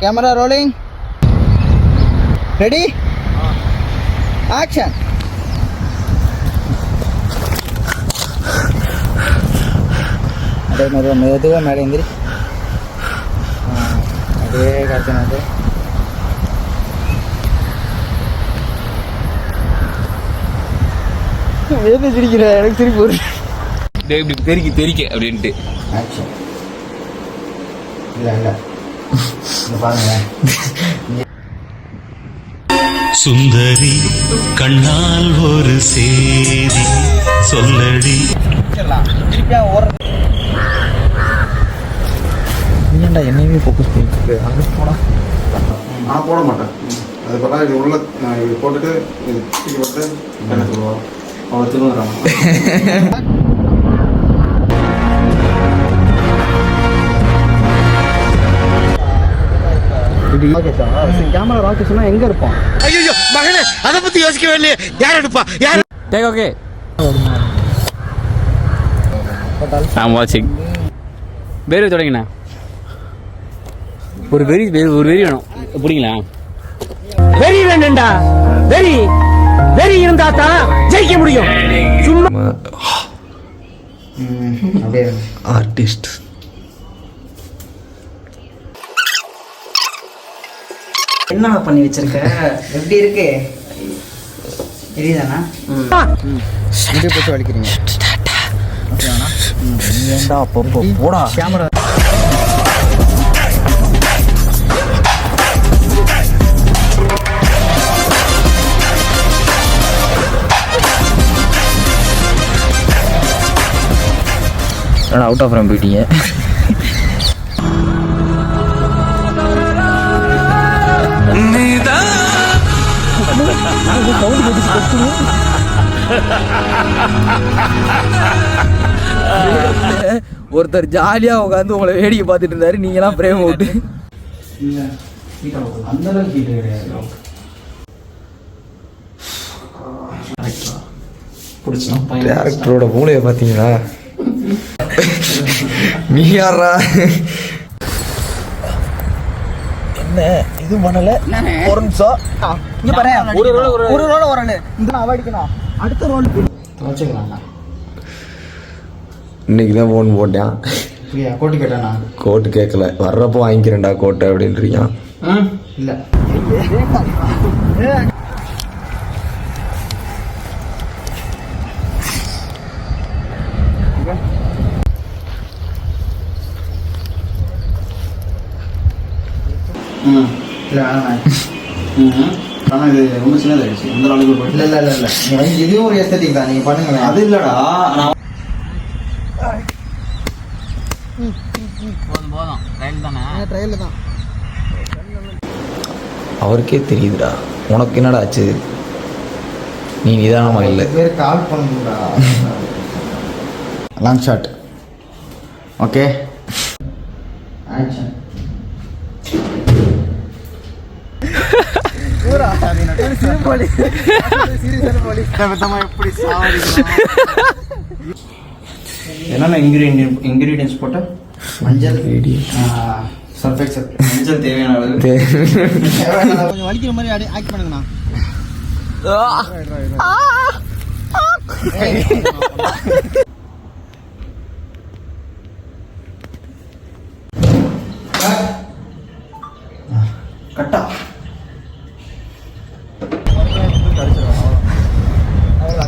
Camera rolling. Ready? Action. அதே மாதிரி மெதுவாக மேலே எந்திரி. அதே காய்ச்சல் அது. எது சிரிக்கிற? எனக்கு சிரிப்பு வருது. இப்படி தெரிக்க அப்படின்ட்டு. ஆக்ஷன். இல்லை பாருங்க. சுந்தரி கண்ணால் ஒரு சேதி சொல்லடி. ஏன்டா என்னையுமே ஃபோக்கஸ் பண்ணிட்டு அங்கே போனா நான் போட மாட்டேன். அது பார்த்தா இது உள்ள இது போட்டுட்டு இது தூக்கி போட்டு என்ன சொல்லுவோம் அவன் திரும்புறான். கேமரா ராக்கெட் சொன்னா எங்க இருப்பான்? ஐயோ மகனே, அதை பத்தி யோசிக்கவே இல்லையே. யார் எடுப்பா? யார்? Take okay. ஐ அம் வாட்சிங். வெறி தொடங்கினா ஒரு வெறி வேணும். பிடிங்களா? வெறி வேண்டா. வெறி இருந்தா தான் ஜெயிக்க முடியும். சும்மா அப்படியே ஆர்டிஸ்ட் என்ன பண்ணி வச்சிருக்க? எப்படி இருக்கு? தெரியுதாண்ணா? இங்கே போட்டு வலிக்கிறீங்க. ஏண்டா அப்போ போடா கேமரா. அவுட் ஆஃப் ஃப்ரேம் போயிட்டீங்க. ஒருத்தர் ஜாலியா உட்காந்து உங்களை வேடிக்கை பார்த்துட்டு இருந்தாரு. நீங்களாம் பிரேம் விட்டு அந்த அளவுக்கு டேரக்டரோட மூளையை பார்த்தீங்களா? நீ யாரா? என்ன இது பண்ணல? ஒரு நிமிஷம் இங்க பாரு. ஒரு ரோல் வரல. இந்த நான் அவாய்டிக்கணும். அடுத்த ரோல் வச்சுக்கலாம். இன்னைக்கு தான் ஃபோன் போட்டேன். கோட்டு கேட்டானா? கோட்டு கேட்கல. வர்றப்போ வாங்கிக்கிறேன்டா கோட்டை அப்படின்றீங்க. இல்லை இல்லை ஆனால் இது ரொம்ப சின்னதாகிடுச்சு. அந்த அளவுக்கு போயிட்டு இல்லை இதுவும் ஒரு எஸ்தட்டிக் தான். நீங்கள் பண்ணுங்களேன். அது இல்லைடா. நான் போதும் ட்ரையல் தானே? ட்ரையல் தான். அவருக்கே தெரியுதுடா. உனக்கு என்னடா ஆச்சு? நீ நிதானமா இல்லை. பேர் கால் பண்ணுடா. Long shot. Okay action. என்னென்ன இன்கிரீடியன்ஸ் போட்ட? மஞ்சள், சர்ஃபெக்சல், மஞ்சள் தேவையான அளவு. கொஞ்சம் வலிக்கிற மாதிரி ஆக்ட் பண்ணுங்கண்ணா. கட்டா அவ்வளோ